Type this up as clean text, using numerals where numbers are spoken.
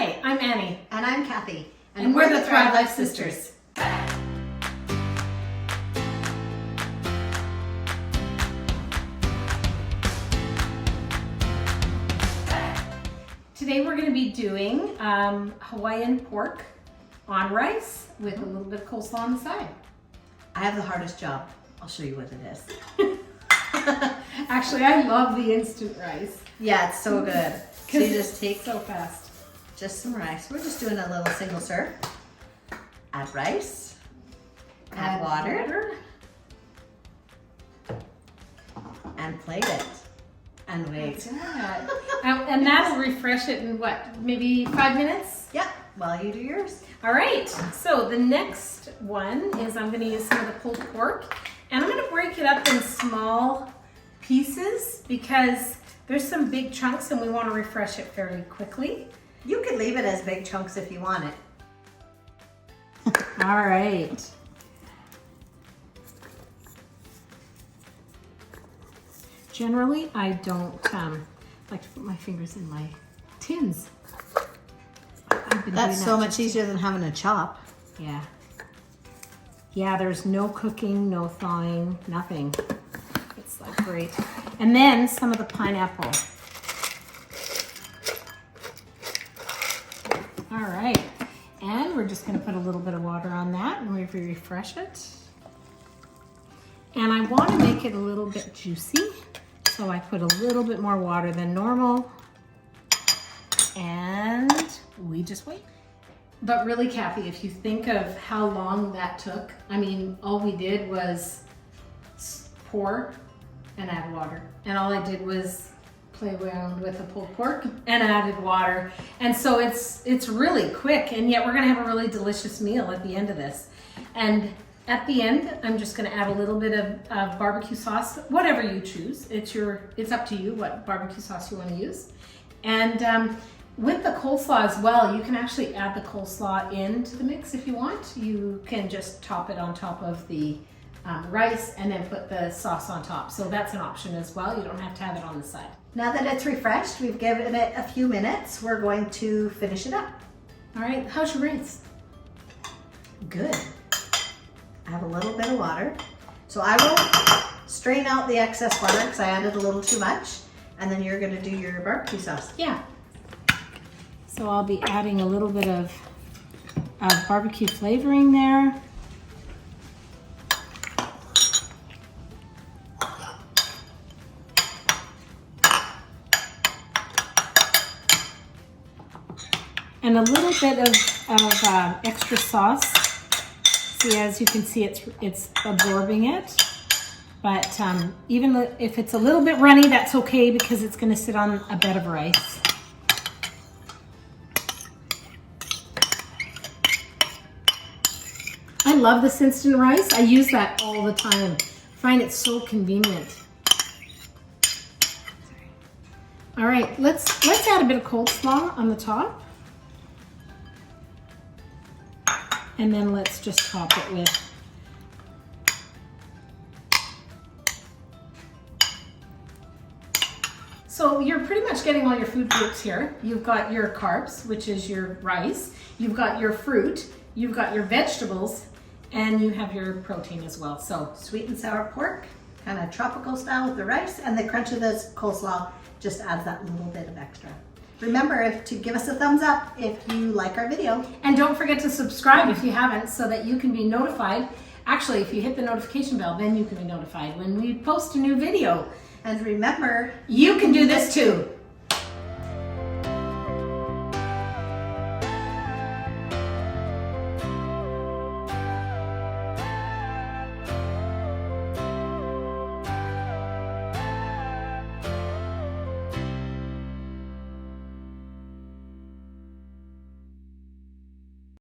Hi, I'm Annie. And I'm Kathy. And we're the Thrive Life Sisters. Today we're going to be doing Hawaiian pork on rice with a little bit of coleslaw on the side. I have the hardest job. I'll show you what it is. Actually, I love the instant rice. Yeah, it's so good. So you just take so fast. just some rice. We're just doing a little single serve. Add rice. Add water. And plate it. And wait. And that'll refresh it in what, maybe 5 minutes? Yep, while you do yours. All right, so the next one is I'm gonna use some of the pulled pork, and I'm gonna break it up in small pieces because there's some big chunks and we wanna refresh it fairly quickly. You can leave it as big chunks if you want it. All right. Generally, I don't like to put my fingers in my tins. That's so much easier than having a chop. Yeah. Yeah, there's no cooking, no thawing, nothing. It's like great. And then some of the pineapple. All right. And we're just gonna put a little bit of water on that and we refresh it. And I wanna make it a little bit juicy. So I put a little bit more water than normal. And we just wait. But really, Kathy, if you think of how long that took, I mean, all we did was pour and add water. And all I did was play around with the pulled pork and added water. And so it's really quick, and yet we're gonna have a really delicious meal at the end of this. And at the end, I'm just gonna add a little bit of barbecue sauce, whatever you choose. It's up to you what barbecue sauce you wanna use. And with the coleslaw as well, you can actually add the coleslaw into the mix if you want. You can just top it on top of the rice and then put the sauce on top. So that's an option as well. You don't have to have it on the side. Now that it's refreshed, we've given it a few minutes, we're going to finish it up. All right, how's your rice? Good. I have a little bit of water. So I will strain out the excess water because I added a little too much. And then you're gonna do your barbecue sauce. Yeah. So I'll be adding a little bit of barbecue flavoring there. And a little bit of extra sauce. See, as you can see, it's absorbing it. But even if it's a little bit runny, that's okay because it's gonna sit on a bed of rice. I love this instant rice. I use that all the time. I find it so convenient. All right, let's add a bit of coleslaw on the top. And then let's just top it with So you're pretty much getting all your food groups here. You've got your carbs, which is your rice. You've got your fruit. You've got your vegetables. And you have your protein as well. So sweet and sour pork, kind of tropical style with the rice, and the crunch of this coleslaw just adds that little bit of extra. Remember to give us a thumbs up if you like our video. And don't forget to subscribe if you haven't so that you can be notified. Actually, if you hit the notification bell, then you can be notified when we post a new video. And remember, you can do this too.